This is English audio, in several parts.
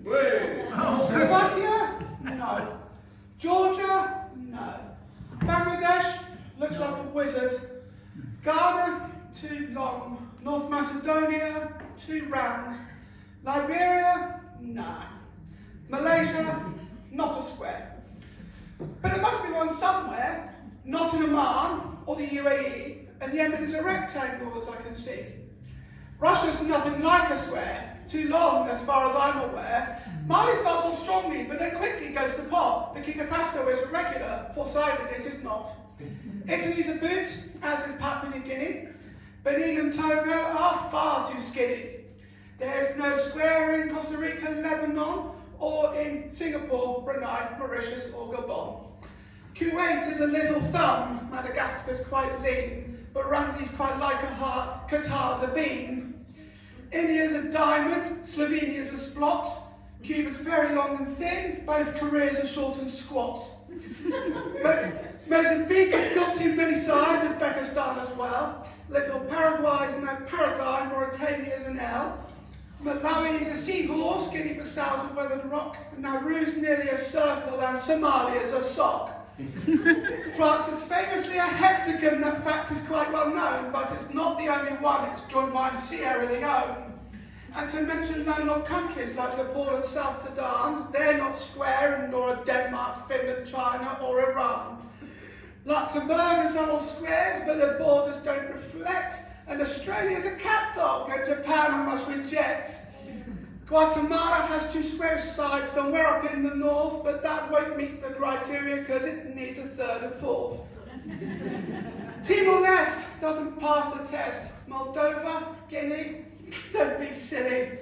Slovakia? No. Georgia? No. Bangladesh? Looks like a wizard. Ghana? Too long. North Macedonia? Too round. Liberia? No. Malaysia? Not a square. But there must be one somewhere, not in Oman or the UAE, and Yemen is a rectangle as I can see. Russia's nothing like a square, too long as far as I'm aware. Mali starts off strongly, but then quickly goes to pot. Burkina Faso is irregular, four-sided it is not. Italy's a boot, as is Papua New Guinea. Benin and Togo are far too skinny. There's no square in Costa Rica, Lebanon, or in Singapore, Brunei, Mauritius, or Gabon. Kuwait is a little thumb, Madagascar's quite lean, but Rundi's quite like a heart, Qatar's a bean. India's a diamond, Slovenia's a splot, Cuba's very long and thin, both Koreas are short and squat. Mozambique has got too many sides, as Uzbekistan as well. Little Paraguay's no Paraguay, Mauritania's an L. Malawi is a seahorse, Guinea-Bissau's a weathered rock, Nauru's nearly a circle, and Somalia's a sock. France is famously a hexagon, that fact is quite well known, but it's not the only one, it's joined by Sierra Leone. And to mention landlocked countries like Nepal and South Sudan, they're not square, nor are Denmark, Finland, China, or Iran. Luxembourg is all squares, but their borders don't reflect, and Australia's a cat dog, and Japan I must reject. Guatemala has two square sides somewhere up in the north, but that won't meet the criteria because it needs a third and fourth. Timor-Leste doesn't pass the test. Moldova, Guinea, don't be silly.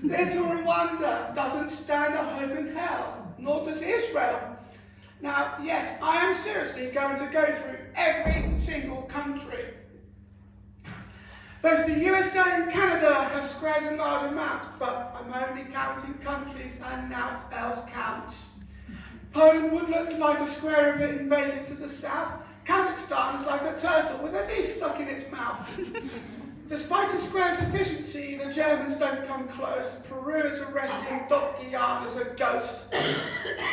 Little Rwanda doesn't stand a hope in hell, nor does Israel. Now, yes, I am seriously going to go through every single country. Both the USA and Canada have squares in large amounts, but I'm only counting countries and nought else counts. Poland would look like a square if it invaded to the south. Kazakhstan is like a turtle with a leaf stuck in its mouth. Despite a square's efficiency, the Germans don't come close. Peru is arresting, Guyana's a ghost.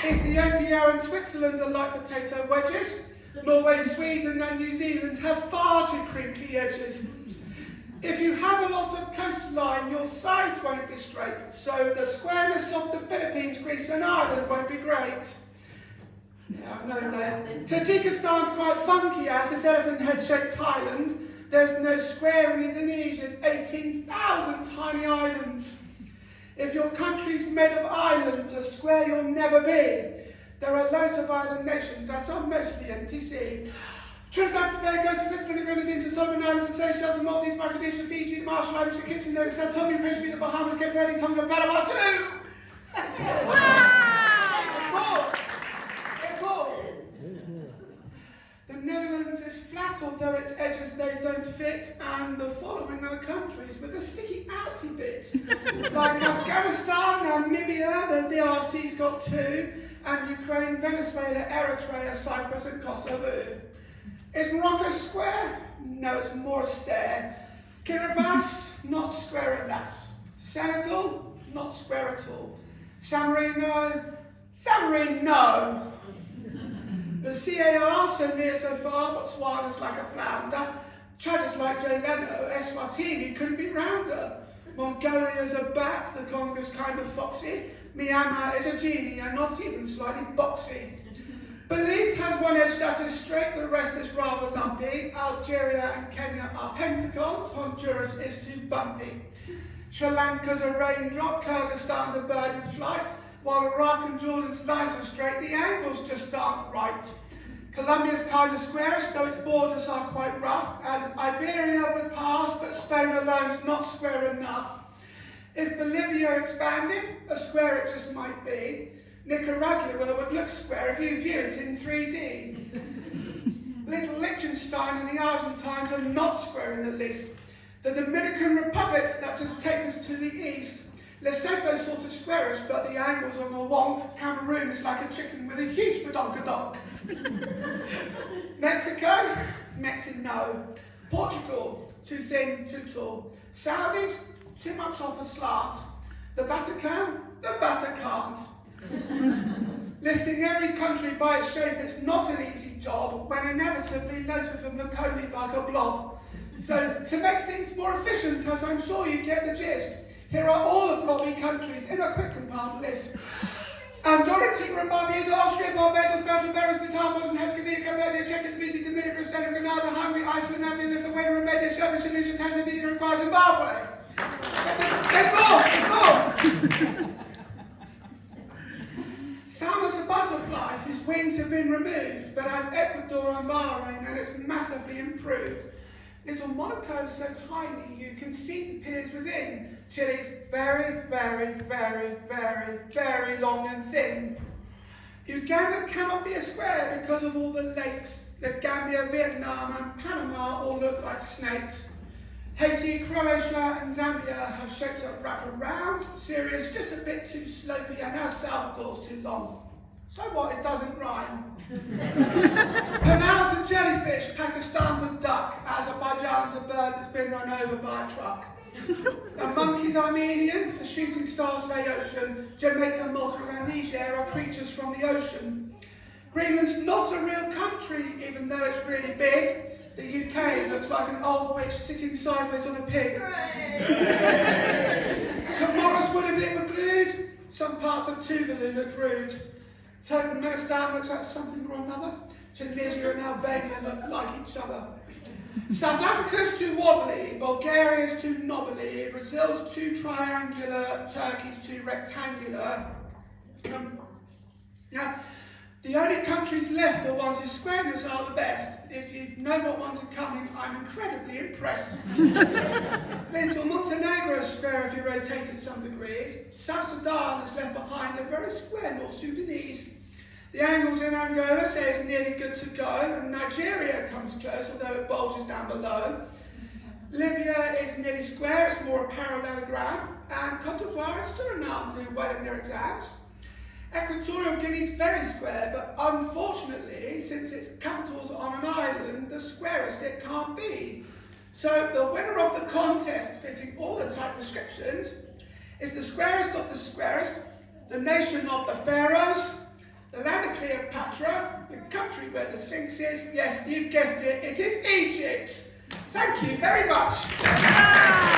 Ethiopia and Switzerland are like potato wedges. Norway, Sweden and New Zealand have far too crinkly edges. If you have a lot of coastline, your sides won't be straight, so the squareness of the Philippines, Greece and Ireland won't be great. Yeah, I've known that. Tajikistan's quite funky as this elephant head-shaped Thailand. There's no square in Indonesia's 18,000 tiny islands. If your country's made of islands, a square you'll never be. There are loads of island nations that are mostly empty sea. Trinidad, Tobago, Switzerland, the Grenadines, the Solomon Islands, the Seychelles, the Maldives, Micronesia, Fiji, the Marshall Islands, the Kitts and Nevis, Santorini, Principe, the Bahamas, Cape Verde, Tonga, Panama too! Wow! The Netherlands is flat, although its edges they don't fit, and the following are countries with a sticky outy bit. Like Afghanistan, Namibia, the DRC's got two, and Ukraine, Venezuela, Eritrea, Cyprus and Kosovo. Is Morocco square? No, it's more a stare. Kiribati, not square alas. Senegal, not square at all. San Marino, no. The CAR, so near so far, Botswana's like a flounder. Chad is like Jay Leno, Eswatini couldn't be rounder. Mongolia's a bat, the Congo's kind of foxy. Myanmar is a genie and not even slightly boxy. Belize has one edge that is straight, the rest is rather lumpy. Algeria and Kenya are pentagons, Honduras is too bumpy. Sri Lanka's a raindrop, Kyrgyzstan's a bird in flight, while Iraq and Jordan's lines are straight, the angles just aren't right. Colombia's kind of squarish, though its borders are quite rough, and Iberia would pass, but Spain alone's not square enough. If Bolivia expanded, a square it just might be. Nicaragua would look square if you view it in 3D. Little Liechtenstein and the Argentines are not square in the least. The Dominican Republic, that just takes us to the east. Lesotho's sort of squarish, but the angles are more wonk. Cameroon is like a chicken with a huge badonkadonk. Mexico? No. Portugal? Too thin, too tall. Saudis? Too much off a slant. The Vatican? The but I can't. Listing every country by its shape is not an easy job, when inevitably loads of them look only like a blob. So, to make things more efficient, as I'm sure you get the gist, here are all the blobby countries in a quick compiled list. Andorra, Tigray, Barbados, Austria, Barbados, Belgium, Belarus, Bhutan, Bosnia, Herzegovina, Cambodia, Czech, Djibouti, Dominican, Estonia, Grenada, Hungary, Iceland, Namibia, Lithuania, Romania, Serbia, Tunisia, Tanzania, Uruguay, Zimbabwe. There's more! Some is a butterfly whose wings have been removed, but have Ecuador and Bahrain, and it's massively improved. Little Monaco is so tiny you can see the piers within. Chile's very, very, very, very, very long and thin. Uganda cannot be a square because of all the lakes. The Gambia, Vietnam and Panama all look like snakes. Haiti, Croatia and Zambia have shapes that wrap around. Syria's just a bit too slopey and El Salvador's too long. So what, it doesn't rhyme. Palau's a jellyfish, Pakistan's a duck, Azerbaijan's a bird that's been run over by a truck. A monkey's Armenian, for shooting stars lay ocean, Jamaica, Malta and Niger are creatures from the ocean. Greenland's not a real country, even though it's really big. The UK looks like an old witch sitting sideways on a pig. Comoros would if it were glued. Some parts of Tuvalu look rude. Turkmenistan looks like something or another. Tunisia and Albania look like each other. South Africa's too wobbly, Bulgaria's too knobbly, Brazil's too triangular, Turkey's too rectangular. Now, the only countries left are ones whose squareness are the best. If you know what ones are coming, I'm incredibly impressed. Little Montenegro is square if you rotate it some degrees. South Sudan is left behind a very square North Sudanese. The angles in Angola say it's nearly good to go, and Nigeria comes close, although it bulges down below. Libya is nearly square, it's more a parallelogram, and Cote d'Ivoire and Suriname do well in their exams. Equatorial Guinea's very square, but unfortunately, since its capital's on an island, the squarest it can't be. So the winner of the contest, fitting all the type descriptions, is the squarest of the squarest, the nation of the pharaohs, the land of Cleopatra, the country where the Sphinx is. Yes, you've guessed it, it is Egypt. Thank you very much.